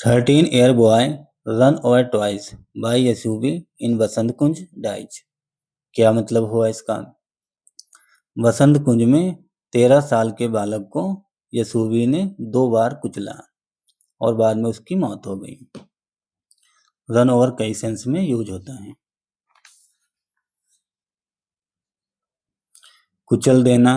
13-year boy run over twice by SUV in Basant Kunj dies. क्या मतलब हुआ इसका? बसंत कुंज में 13 साल के बालक को यशुवी ने 2 बार कुचला और बाद में उसकी मौत हो गई। रन ओवर कई सेंस में यूज होता है। कुचल देना,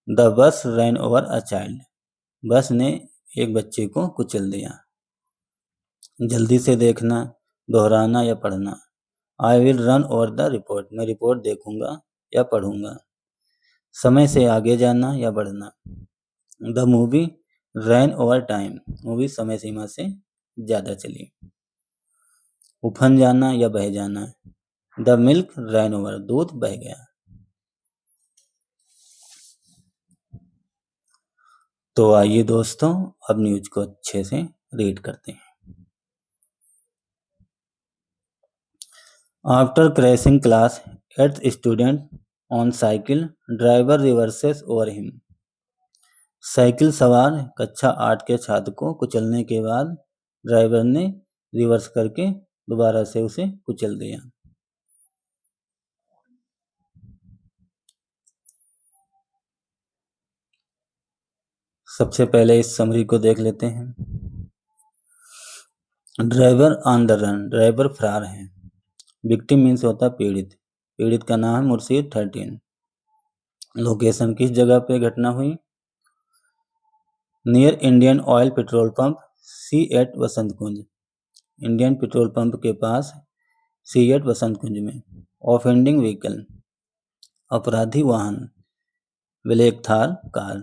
the bus rain over a child, बस ने एक बच्चे को कुचल दिया। जल्दी से देखना, दोहराना या पढ़ना, I will run over the report, मैं रिपोर्ट देखूंगा या पढ़ूंगा। समय से आगे जाना या बढ़ना, the movie rain over time, movie समय सीमा से ज्यादा चली। उफन जाना या बह जाना, द मिल्क रैन ओवर, दूध बह गया। तो आइए दोस्तों, अब न्यूज को अच्छे से रीड करते हैं। After crashing class, 8th student on cycle, driver reverses over him. Cycle सवार कक्षा 8 के छात्र को कुचलने के बाद ड्राइवर ने रिवर्स करके दोबारा से उसे कुचल दिया। सबसे पहले इस समरी को देख लेते हैं। Driver on the run, driver फरार है। विक्टिम मीन्स होता पीड़ित, पीड़ित का नाम है मुर्शीद 13। लोकेशन किस जगह पे घटना हुई? Near Indian oil petrol pump C8 बसंत कुंज, इंडियन पेट्रोल पंप के पास C8 बसंत कुंज में। ऑफेंडिंग व्हीकल, अपराधी वाहन, black Thar car.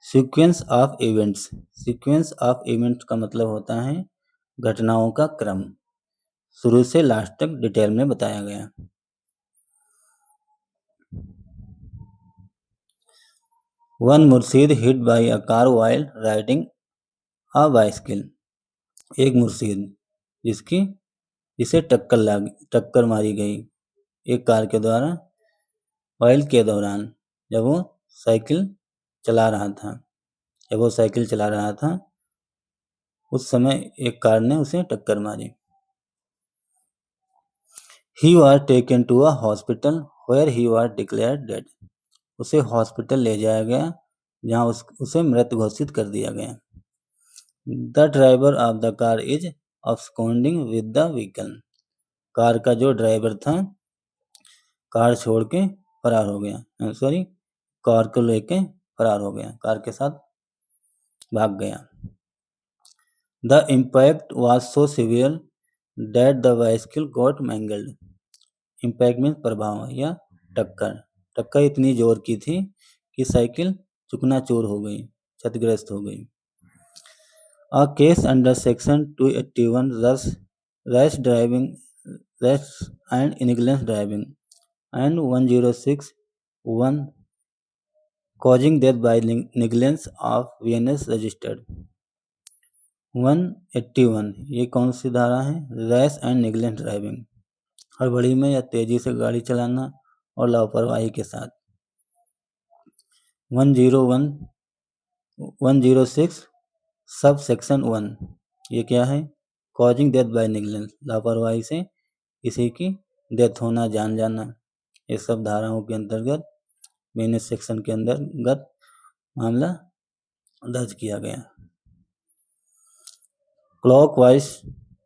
Sequence of events, sequence of events का मतलब होता है घटनाओं का क्रम, शुरू से लास्ट तक डिटेल में बताया गया। One Murshid hit by a car while riding a bicycle, एक मुर्शीद जिसे टक्कर मारी गई एक कार के द्वारा व्हाइल के दौरान, जब वो साइकिल चला रहा था उस समय एक कार ने उसे टक्कर मारी। He was taken to a hospital where he was declared dead, उसे हॉस्पिटल ले जाया गया जहां उसे मृत घोषित कर दिया गया। The driver of the car is absconding with the vehicle, car का जो ड्राइवर था कार छोड़ के फरार हो गया, कार को लेके फरार हो गया, कार के साथ भाग गया। The impact was so severe that the bicycle got mangled, impact means प्रभाव या टक्कर इतनी जोर की थी कि साइकिल चूकनाचूर हो गई, क्षतिग्रस्त हो गई। A case under section 281 rash driving, rash and negligence driving and 106(1) causing death by negligence of VNS registered। 181 ये कौन सी धारा है? रैश एंड नेग्लिजेंट ड्राइविंग, हड़बड़ी में या तेजी से गाड़ी चलाना और लापरवाही के साथ। 106 सब सेक्शन 1 ये क्या है? कॉजिंग डेथ बाय नेग्लिजेंस, लापरवाही से किसी की डेथ होना, जान जाना। ये सब धाराओं के अंतर्गत बीएनएस सेक्शन के अंतर्गत मामला दर्ज किया गया। क्लॉकवाइज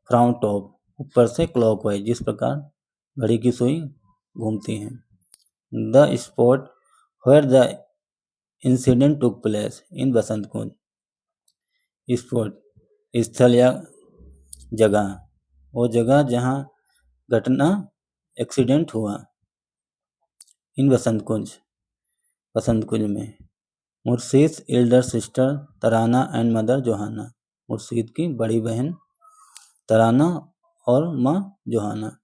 फ्रॉम टॉप, ऊपर से क्लॉकवाइज, जिस प्रकार घड़ी की सुई घूमती है। The spot where the incident took place in Basant Kunj, spot स्थल या जगह, वो जगह जहां घटना एक्सीडेंट हुआ। इन बसंत कुंज में। Murshid Elder sister Tarana and mother जोहाना, Murshid की बड़ी बहन तराना और माँ जोहाना।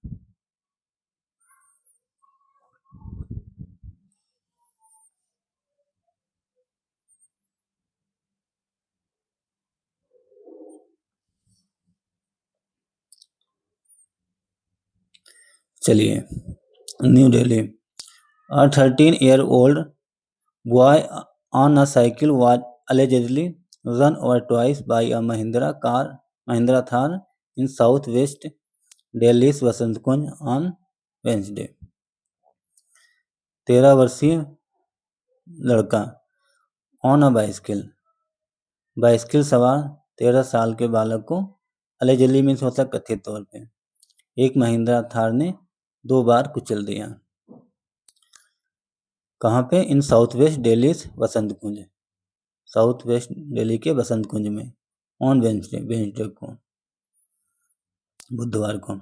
चलिए, new Delhi, a 13-year-old boy on a cycle was allegedly run over twice by a Mahindra car Mahindra Thar in southwest Delhi's Vasant Kunj on Wednesday. 13 वर्षीय लड़का ऑन अ बाइसिकल सवार 13 साल के बालक को अलेजली मीन्स होता कथित तौर पे एक महिंद्रा थार ने 2 बार कुचल दिया। कहाँ पे? In south west Delhi Vasant Kunj, south west Delhi के वसंत कुंज में ऑन वेंसडे को, बुधवार को।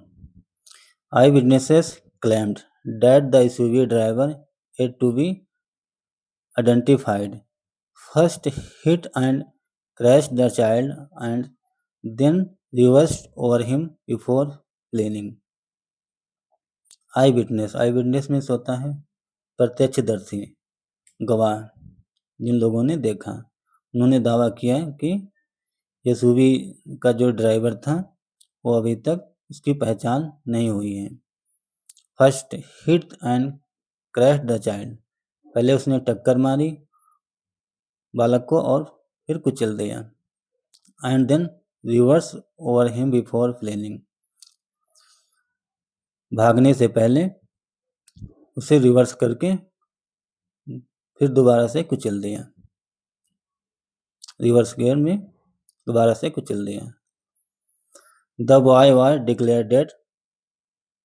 Eye witnesses claimed that the SUV driver had to be identified first hit and crashed the child and then reversed over him before fleeing. I witness means होता है प्रत्यक्षदर्शी, गवाह, जिन लोगों ने देखा। उन्होंने दावा किया कि एसयूवी का जो ड्राइवर था वो अभी तक उसकी पहचान नहीं हुई है। First hit and crash the child, पहले उसने टक्कर मारी बालक को और फिर कुचल दिया। And then reverse over him before fleeing, भागने से पहले उसे रिवर्स करके फिर दोबारा से कुचल दिया, रिवर्स गियर में दोबारा से कुचल दिया। The boy was declared dead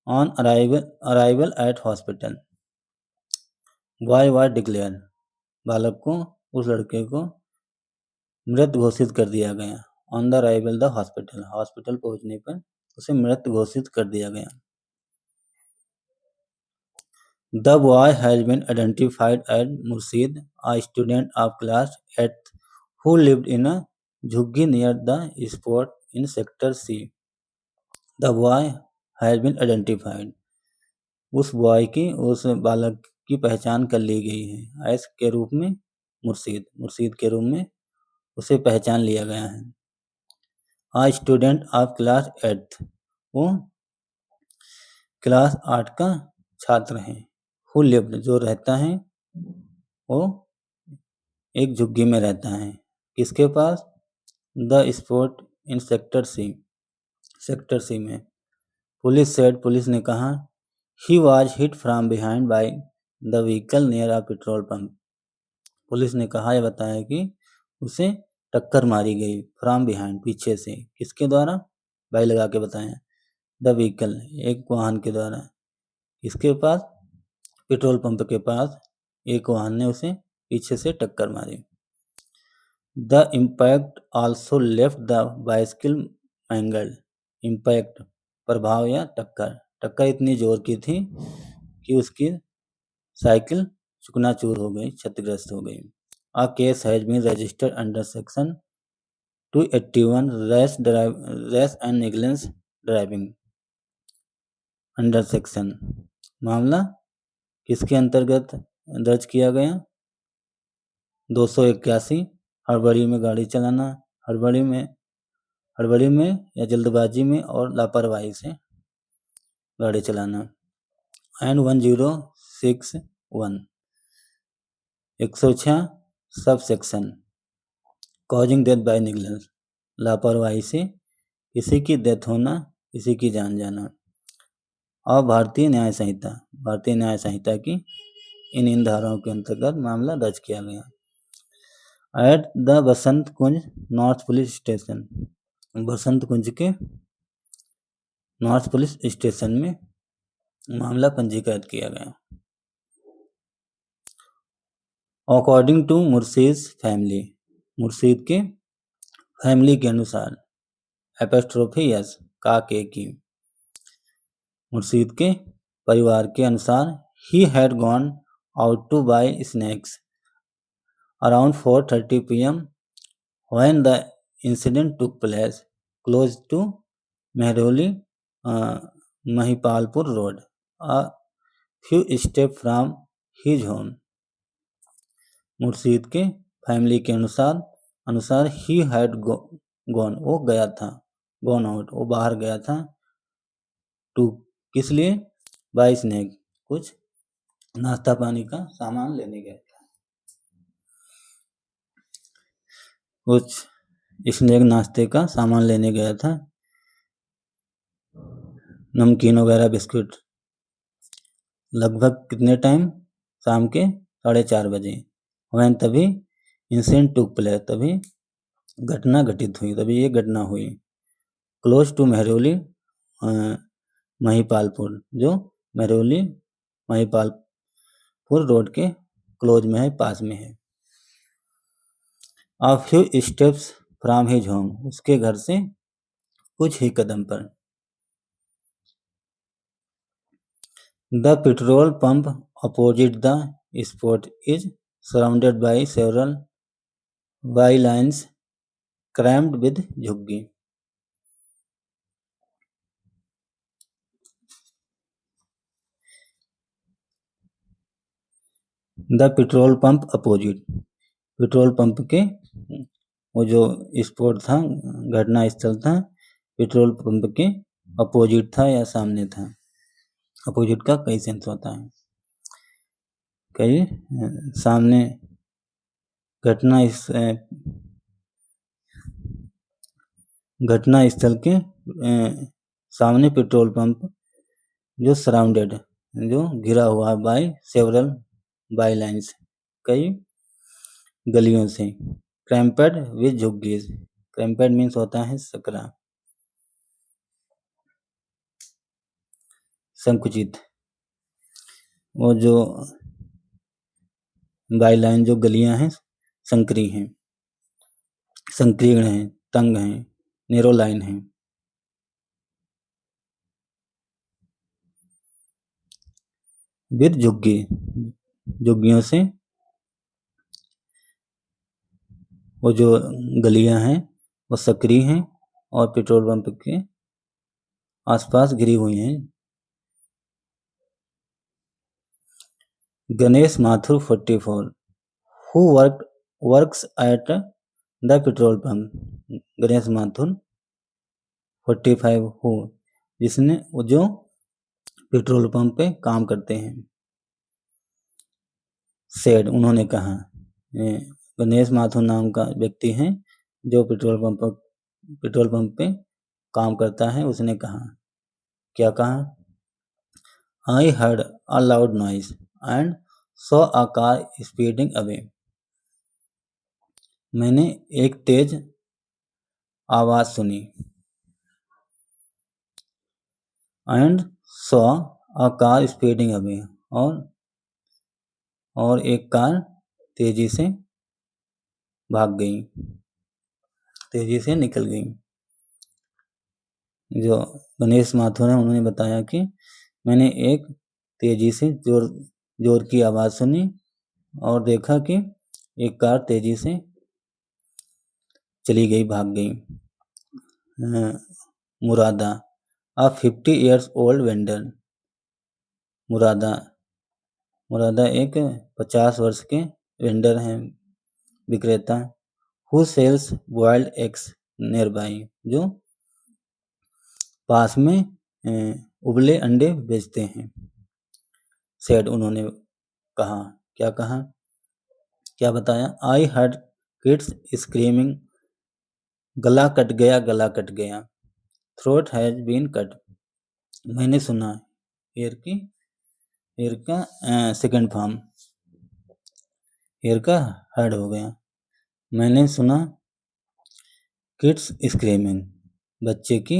on arrival at hospital. Boy was declare, बालक को, उस लड़के को मृत घोषित कर दिया गया। On the arrival the hospital पहुंचने पर उसे मृत घोषित कर दिया गया। The boy has been identified as Murshid, a student of class 8th who lived in a झुग्गी near the spot in sector C. The boy has been identified. उस बालक की पहचान कर ली गई है एस के रूप में मुर्शीद के रूप में उसे पहचान लिया गया है। आ स्टूडेंट ऑफ क्लास 8th, वो क्लास 8 का छात्र है। हु लिव्ड, जो रहता है, वो एक झुग्गी में रहता है। किसके पास? The spot in sector C में। पुलिस ने कहा he was hit from behind by the vehicle near a petrol pump. Police ने कहा, यह बताया कि उसे टक्कर मारी गई फ्रॉम बिहाइंड, पीछे से। किसके द्वारा? बाई लगा के बताया, द व्हीकल, एक वाहन के द्वारा। इसके पास? पेट्रोल पंप के पास एक वाहन ने उसे पीछे से टक्कर मारी। The impact also left the bicycle mangled. Impact, प्रभाव या टक्कर इतनी जोर की थी कि उसकी साइकिल चुकनाचूर हो गई, क्षतिग्रस्त हो गई। A case has been registered under section 281 rash and negligence driving under section. मामला किसके अंतर्गत दर्ज किया गया? 281 हड़बड़ी में गाड़ी चलाना, हड़बड़ी में या जल्दबाजी में और लापरवाही से गाड़ी चलाना। And 1061 106 sub section causing death by negligence, लापरवाही से किसी की डेथ होना, किसी की जान जाना। और भारतीय न्याय संहिता की इन धाराओं के अंतर्गत मामला दर्ज किया गया। At the Basant Kunj north police station, Basant Kunj के नॉर्थ पुलिस स्टेशन में मामला पंजीकृत किया गया। According to Murshid family, Murshid के फैमिली के अनुसार, एपोस्ट्रोफी यस का के की, मुर्शीद के परिवार के अनुसार, he had gone out to buy snacks around 4:30 p.m. when the incident took place close to Mehroli Mahipalpur Road, a few steps from his home. Murshid के फैमिली के अनुसार he had gone, वो गया था, gone out, वो बाहर गया था, to, किस लिए? बाय स्नैक, कुछ नाश्ता पानी का सामान लेने गया था। कुछ स्नैक नाश्ते का सामान लेने गया था, नमकीन वगैरह बिस्कुट। लगभग कितने टाइम? शाम के 4:30 बजे। वैन तभी इंसिडेंट टुक प्लेस, तभी घटना घटित हुई, तभी ये घटना हुई। क्लोज टू मेहरौली महिपालपुर, जो मेहरौली महिपालपुर रोड के क्लोज में है, पास में है। A few steps from his home, उसके घर से कुछ ही कदम पर। The petrol pump opposite the spot is surrounded by several bylines crammed with झुग्गी। The petrol pump opposite, petrol pump के वो जो स्पॉट था, घटना स्थल था, पेट्रोल पंप के अपोजिट था या सामने था। अपोजिट का कई सेंस होता है, कई सामने घटना स्थल के सामने पेट्रोल पंप जो सराउंडेड, जो घिरा हुआ है, बाय सेवरल बाई लाइन्स, कई गलियों से। क्रैम्पेड विद झुग्गीज, क्रैम्पेड मीन्स होता है सकरा, संकुचित। वो जो बाई लाइन जो गलियां हैं संकरी हैं, संकीर्ण हैं, तंग हैं, नेरो लाइन हैं। विद झुग्गी, झुग्गियों से। वो जो गलियां हैं वो सक्रिय हैं और पेट्रोल पंप के आसपास घिरी हुई हैं। Ganesh Mathur 44 who works at the petrol pump, Ganesh Mathur 45 who, जिसने जो पेट्रोल पंप पे काम करते हैं। सेड, उन्होंने कहा, गणेश माथुर नाम का व्यक्ति है जो पेट्रोल पंप पे काम करता है। उसने कहा, क्या कहा? I heard a loud noise and saw a car speeding away. मैंने एक तेज आवाज सुनी and saw a car speeding away, और एक कार तेजी से भाग गई, तेजी से निकल गई। जो गणेश माथुर है उन्होंने बताया कि मैंने एक तेजी से जोर की आवाज सुनी और देखा कि एक कार तेजी से चली गई, भाग गई। मुरादा, a 50 years old vendor, मुरादा एक 50 वर्ष के वेंडर हैं, विक्रेता। Who sells boiled eggs nearby, जो पास में उबले अंडे बेचते हैं। सेड, उन्होंने कहा, क्या कहा, क्या बताया? I heard kids screaming, गला कट गया, गला कट गया। Throat has been cut, मैंने सुना, हेयर का सेकंड फॉर्म, हेयर का हेड हो गया। मैंने सुना किड्स स्क्रीमिंग, बच्चे की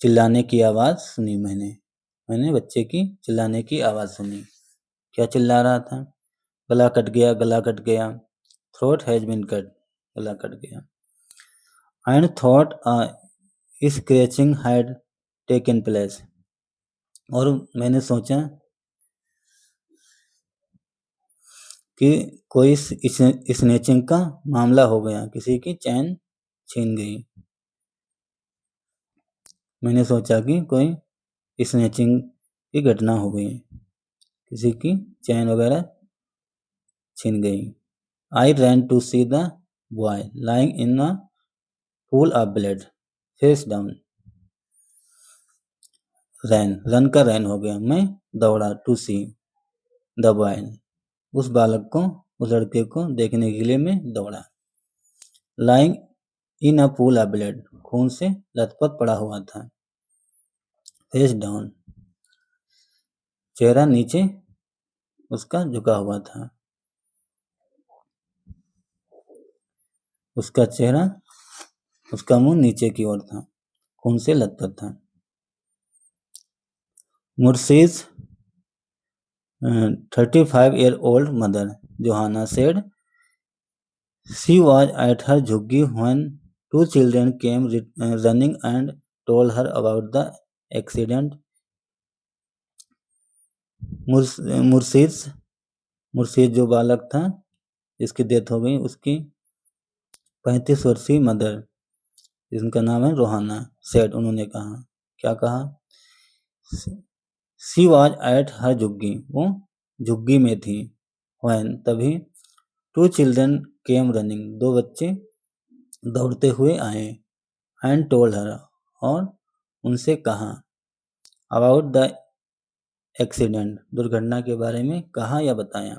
चिल्लाने की आवाज़ सुनी। मैंने बच्चे की चिल्लाने की आवाज़ सुनी। क्या चिल्ला रहा था? गला कट गया, गला कट गया। थ्रोट हैज बीन कट, गला कट गया। And thought a scratching had taken place, और मैंने सोचा कि कोई स्नेचिंग का मामला हो गया, किसी की चैन छीन गई। मैंने सोचा कि कोई स्नेचिंग की घटना हो गई, किसी की चैन वगैरह छीन गई। I ran to see the boy lying in a pool of blood, face down. Run का रैन हो गया, मैं दौड़ा, टू सी द बॉय, उस बालक को, उस लड़के को देखने के लिए मैं दौड़ा। Lying in a pool of blood, खून से लथपथ पड़ा हुआ था। फेस डाउन, चेहरा नीचे उसका झुका हुआ था। उसका चेहरा, उसका मुंह नीचे की ओर था, खून से लथपथ था। मुर्शीज 35-year-old mother, Johanna, said she was at her jhuggi when two children came running and told her about the accident. Murshid जो बालक था जिसकी डेथ हो गई, उसकी 35 वर्षीय मदर, जिनका नाम है रोहाना, सेड, उन्होंने कहा, क्या कहा? सी वॉज एट हर झुग्गी, वो झुग्गी में थी। व्हेन, तभी, टू चिल्ड्रन केम रनिंग, दो बच्चे दौड़ते हुए आए। एंड टोल्ड हर, और उनसे कहा, अबाउट द एक्सीडेंट, दुर्घटना के बारे में कहा या बताया।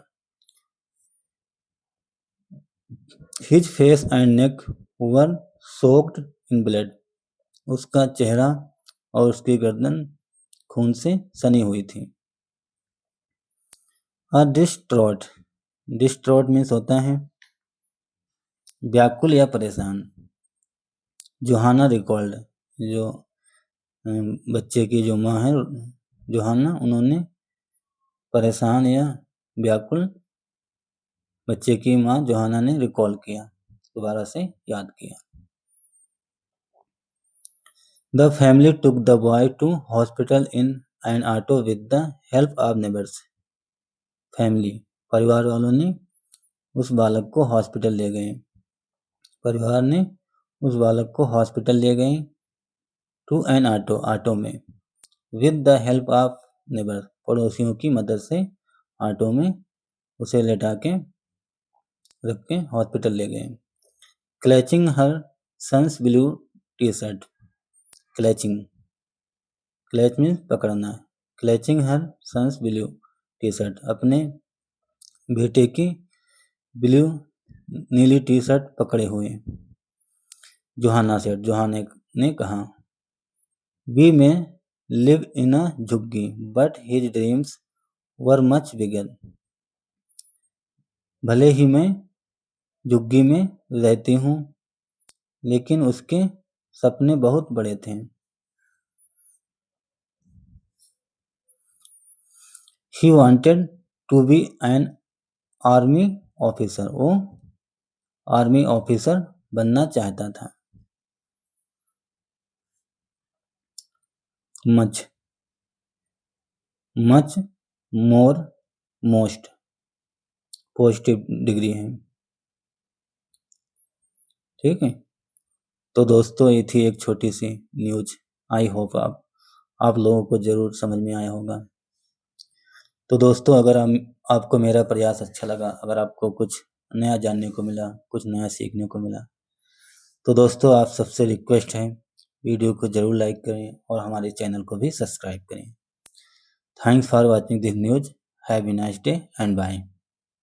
His face and neck were soaked in blood, उसका चेहरा और उसकी गर्दन खून से सनी हुई थी। डिस्ट्रॉट, डिस्ट्रॉट मीन्स होता है व्याकुल या परेशान। जोहाना रिकॉल्ड, जो बच्चे की जो माँ है जोहाना, उन्होंने परेशान या व्याकुल बच्चे की माँ जोहाना ने रिकॉल किया, दोबारा से याद किया। The family took the boy to hospital in an auto with the help of neighbours, family, परिवार वालों ने उस बालक को हॉस्पिटल ले गए, परिवार ने उस बालक को हॉस्पिटल ले गए। टू एन ऑटो, ऑटो में, with the help of neighbour, पड़ोसियों की मदद से ऑटो में उसे लेटा के रख के हॉस्पिटल ले गए। Clutching her son's blue T shirt, clutching, clutch means पकड़ना, clutching her son's blue T shirt, अपने बेटे की ब्लू नीली टी शर्ट पकड़े हुए। जोहाना सेड, जोहाना ने कहा, वी में लिव इन अ झुग्गी but his dreams were much bigger, भले ही मैं झुग्गी में रहती हूँ लेकिन उसके सपने बहुत बड़े थे। He wanted to be an army officer, वो आर्मी ऑफिसर बनना चाहता था। Much, much, more, most, positive degree है, ठीक है। तो दोस्तों, ये थी एक छोटी सी न्यूज। आई होप आप लोगों को जरूर समझ में आया होगा। तो दोस्तों, अगर आपको मेरा प्रयास अच्छा लगा, अगर आपको कुछ नया जानने को मिला, कुछ नया सीखने को मिला, तो दोस्तों आप सबसे रिक्वेस्ट है, वीडियो को जरूर लाइक करें और हमारे चैनल को भी सब्सक्राइब करें। Thanks for watching this news. Have a nice day and bye.